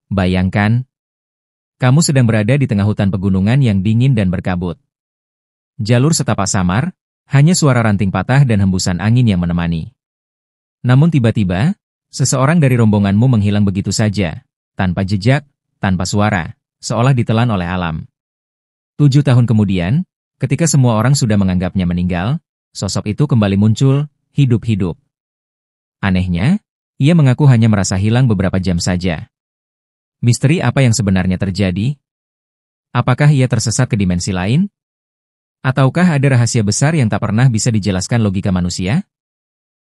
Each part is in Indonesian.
Bayangkan, kamu sedang berada di tengah hutan pegunungan yang dingin dan berkabut. Jalur setapak samar, hanya suara ranting patah dan hembusan angin yang menemani. Namun tiba-tiba, seseorang dari rombonganmu menghilang begitu saja, tanpa jejak, tanpa suara, seolah ditelan oleh alam. 7 tahun kemudian, ketika semua orang sudah menganggapnya meninggal, sosok itu kembali muncul, hidup-hidup. Anehnya, ia mengaku hanya merasa hilang beberapa jam saja. Misteri apa yang sebenarnya terjadi? Apakah ia tersesat ke dimensi lain? Ataukah ada rahasia besar yang tak pernah bisa dijelaskan logika manusia?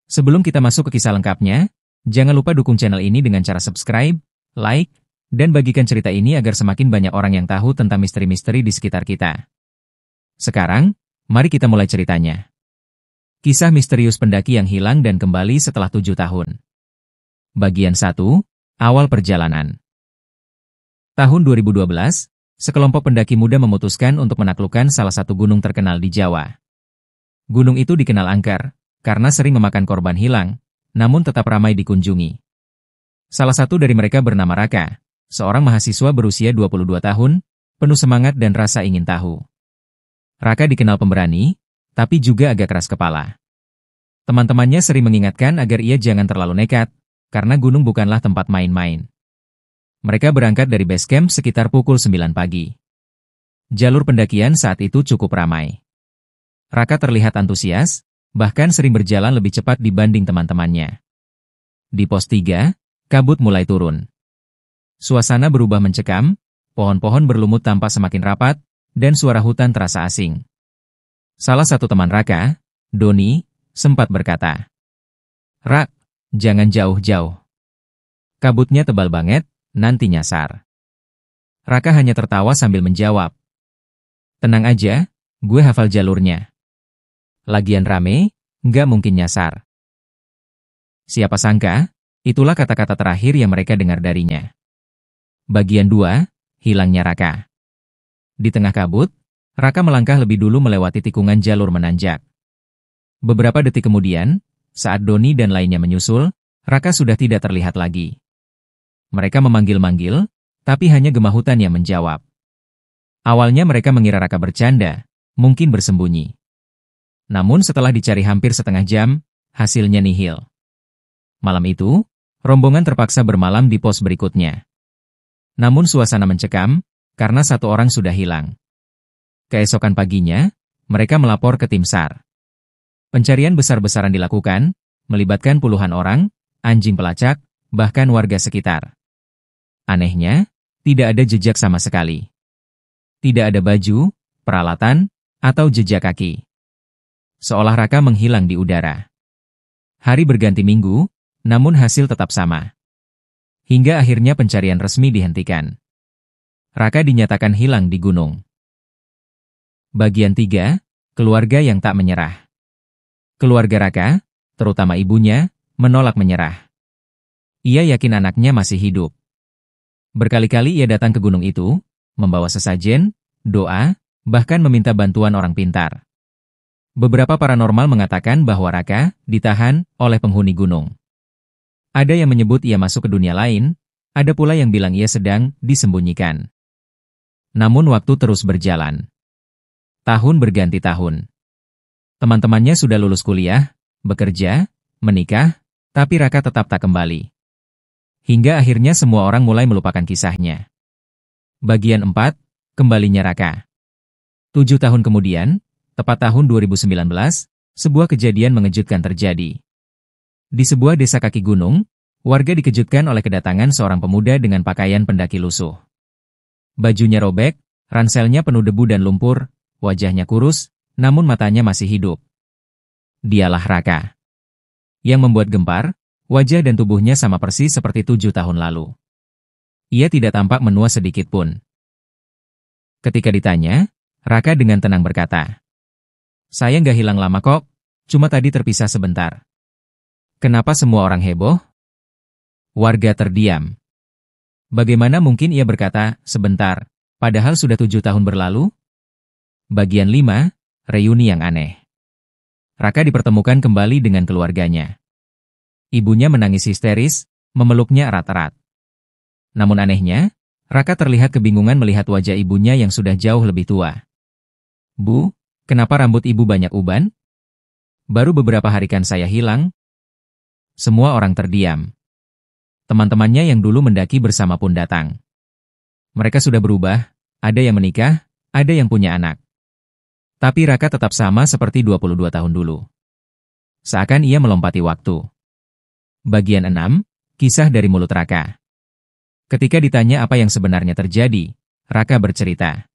Sebelum kita masuk ke kisah lengkapnya, jangan lupa dukung channel ini dengan cara subscribe, like, dan bagikan cerita ini agar semakin banyak orang yang tahu tentang misteri-misteri di sekitar kita. Sekarang, mari kita mulai ceritanya. Kisah misterius pendaki yang hilang dan kembali setelah 7 tahun. Bagian 1, Awal Perjalanan. Tahun 2012, sekelompok pendaki muda memutuskan untuk menaklukkan salah satu gunung terkenal di Jawa. Gunung itu dikenal angker, karena sering memakan korban hilang, namun tetap ramai dikunjungi. Salah satu dari mereka bernama Raka, seorang mahasiswa berusia 22 tahun, penuh semangat dan rasa ingin tahu. Raka dikenal pemberani, tapi juga agak keras kepala. Teman-temannya sering mengingatkan agar ia jangan terlalu nekat, karena gunung bukanlah tempat main-main. Mereka berangkat dari base camp sekitar pukul 9 pagi. Jalur pendakian saat itu cukup ramai. Raka terlihat antusias, bahkan sering berjalan lebih cepat dibanding teman-temannya. Di pos 3, kabut mulai turun. Suasana berubah mencekam, pohon-pohon berlumut tampak semakin rapat, dan suara hutan terasa asing. Salah satu teman Raka, Doni, sempat berkata, "Rak, jangan jauh-jauh. Kabutnya tebal banget, nanti nyasar." Raka hanya tertawa sambil menjawab, "Tenang aja, gue hafal jalurnya. Lagian rame, nggak mungkin nyasar." Siapa sangka, itulah kata-kata terakhir yang mereka dengar darinya. Bagian 2, Hilangnya Raka. Di tengah kabut, Raka melangkah lebih dulu melewati tikungan jalur menanjak. Beberapa detik kemudian, saat Doni dan lainnya menyusul, Raka sudah tidak terlihat lagi. Mereka memanggil-manggil, tapi hanya gema hutan yang menjawab. Awalnya mereka mengira Raka bercanda, mungkin bersembunyi. Namun setelah dicari hampir setengah jam, hasilnya nihil. Malam itu, rombongan terpaksa bermalam di pos berikutnya. Namun suasana mencekam, karena satu orang sudah hilang. Keesokan paginya, mereka melapor ke tim SAR. Pencarian besar-besaran dilakukan, melibatkan puluhan orang, anjing pelacak, bahkan warga sekitar. Anehnya, tidak ada jejak sama sekali. Tidak ada baju, peralatan, atau jejak kaki. Seolah Raka menghilang di udara. Hari berganti minggu, namun hasil tetap sama. Hingga akhirnya pencarian resmi dihentikan. Raka dinyatakan hilang di gunung. Bagian 3, Keluarga yang tak menyerah. Keluarga Raka, terutama ibunya, menolak menyerah. Ia yakin anaknya masih hidup. Berkali-kali ia datang ke gunung itu, membawa sesajen, doa, bahkan meminta bantuan orang pintar. Beberapa paranormal mengatakan bahwa Raka ditahan oleh penghuni gunung. Ada yang menyebut ia masuk ke dunia lain, ada pula yang bilang ia sedang disembunyikan. Namun waktu terus berjalan. Tahun berganti tahun. Teman-temannya sudah lulus kuliah, bekerja, menikah, tapi Raka tetap tak kembali. Hingga akhirnya semua orang mulai melupakan kisahnya. Bagian 4, Kembalinya Raka. 7 tahun kemudian, tepat tahun 2019, sebuah kejadian mengejutkan terjadi. Di sebuah desa kaki gunung, warga dikejutkan oleh kedatangan seorang pemuda dengan pakaian pendaki lusuh. Bajunya robek, ranselnya penuh debu dan lumpur, wajahnya kurus, namun matanya masih hidup. Dialah Raka. Yang membuat gempar, wajah dan tubuhnya sama persis seperti 7 tahun lalu. Ia tidak tampak menua sedikit pun. Ketika ditanya, Raka dengan tenang berkata, "Saya nggak hilang lama kok, cuma tadi terpisah sebentar." Kenapa semua orang heboh? Warga terdiam. Bagaimana mungkin ia berkata, sebentar, padahal sudah 7 tahun berlalu? Bagian 5, Reuni yang aneh. Raka dipertemukan kembali dengan keluarganya. Ibunya menangis histeris, memeluknya erat-erat. Namun anehnya, Raka terlihat kebingungan melihat wajah ibunya yang sudah jauh lebih tua. Bu, kenapa rambut ibu banyak uban? Baru beberapa hari kan saya hilang. Semua orang terdiam. Teman-temannya yang dulu mendaki bersama pun datang. Mereka sudah berubah, ada yang menikah, ada yang punya anak. Tapi Raka tetap sama seperti 22 tahun dulu. Seakan ia melompati waktu. Bagian 6, Kisah dari mulut Raka. Ketika ditanya apa yang sebenarnya terjadi, Raka bercerita.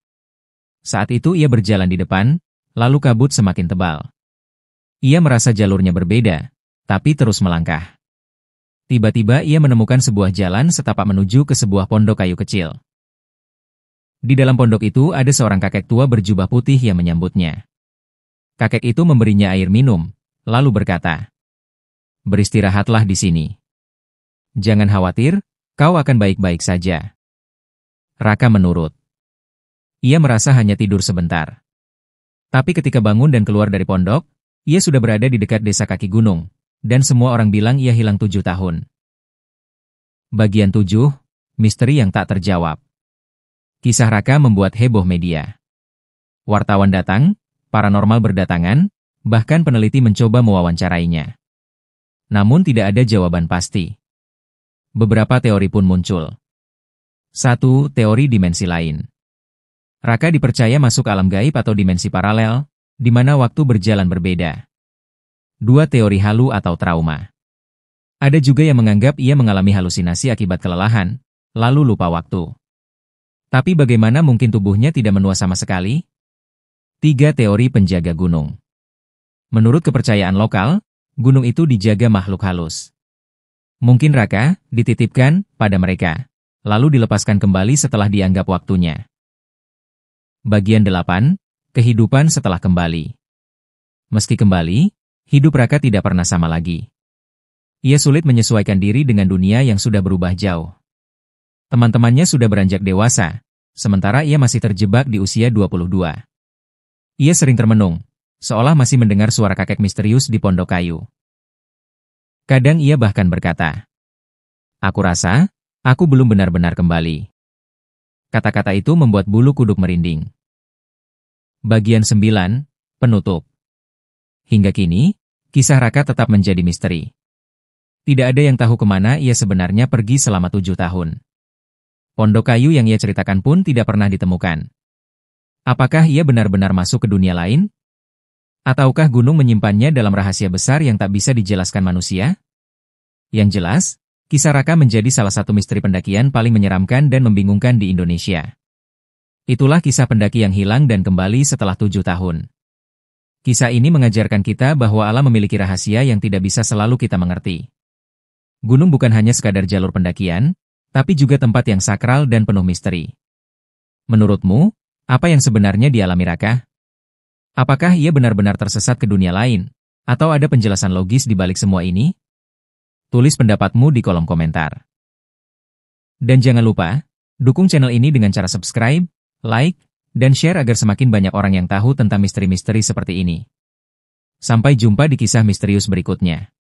Saat itu ia berjalan di depan, lalu kabut semakin tebal. Ia merasa jalurnya berbeda, tapi terus melangkah. Tiba-tiba ia menemukan sebuah jalan setapak menuju ke sebuah pondok kayu kecil. Di dalam pondok itu ada seorang kakek tua berjubah putih yang menyambutnya. Kakek itu memberinya air minum, lalu berkata, "Beristirahatlah di sini. Jangan khawatir, kau akan baik-baik saja." Raka menurut. Ia merasa hanya tidur sebentar. Tapi ketika bangun dan keluar dari pondok, ia sudah berada di dekat desa kaki gunung, dan semua orang bilang ia hilang 7 tahun. Bagian 7, Misteri yang tak terjawab. Kisah Raka membuat heboh media. Wartawan datang, paranormal berdatangan, bahkan peneliti mencoba mewawancarainya. Namun tidak ada jawaban pasti. Beberapa teori pun muncul. 1. Teori dimensi lain. Raka dipercaya masuk alam gaib atau dimensi paralel, di mana waktu berjalan berbeda. 2. Teori halu atau trauma. Ada juga yang menganggap ia mengalami halusinasi akibat kelelahan, lalu lupa waktu. Tapi bagaimana mungkin tubuhnya tidak menua sama sekali? 3. Teori penjaga gunung. Menurut kepercayaan lokal, gunung itu dijaga makhluk halus. Mungkin Raka dititipkan pada mereka, lalu dilepaskan kembali setelah dianggap waktunya. Bagian 8, Kehidupan setelah kembali. Meski kembali, hidup Raka tidak pernah sama lagi. Ia sulit menyesuaikan diri dengan dunia yang sudah berubah jauh. Teman-temannya sudah beranjak dewasa, sementara ia masih terjebak di usia 22. Ia sering termenung, seolah masih mendengar suara kakek misterius di pondok kayu. Kadang ia bahkan berkata, "Aku rasa, aku belum benar-benar kembali." Kata-kata itu membuat bulu kuduk merinding. Bagian 9, Penutup. Hingga kini, kisah Raka tetap menjadi misteri. Tidak ada yang tahu kemana ia sebenarnya pergi selama 7 tahun. Pondok kayu yang ia ceritakan pun tidak pernah ditemukan. Apakah ia benar-benar masuk ke dunia lain? Ataukah gunung menyimpannya dalam rahasia besar yang tak bisa dijelaskan manusia? Yang jelas, kisah Raka menjadi salah satu misteri pendakian paling menyeramkan dan membingungkan di Indonesia. Itulah kisah pendaki yang hilang dan kembali setelah 7 tahun. Kisah ini mengajarkan kita bahwa alam memiliki rahasia yang tidak bisa selalu kita mengerti. Gunung bukan hanya sekadar jalur pendakian, tapi juga tempat yang sakral dan penuh misteri. Menurutmu, apa yang sebenarnya dialami Raka? Apakah ia benar-benar tersesat ke dunia lain? Atau ada penjelasan logis di balik semua ini? Tulis pendapatmu di kolom komentar. Dan jangan lupa, dukung channel ini dengan cara subscribe, like, dan share agar semakin banyak orang yang tahu tentang misteri-misteri seperti ini. Sampai jumpa di kisah misterius berikutnya.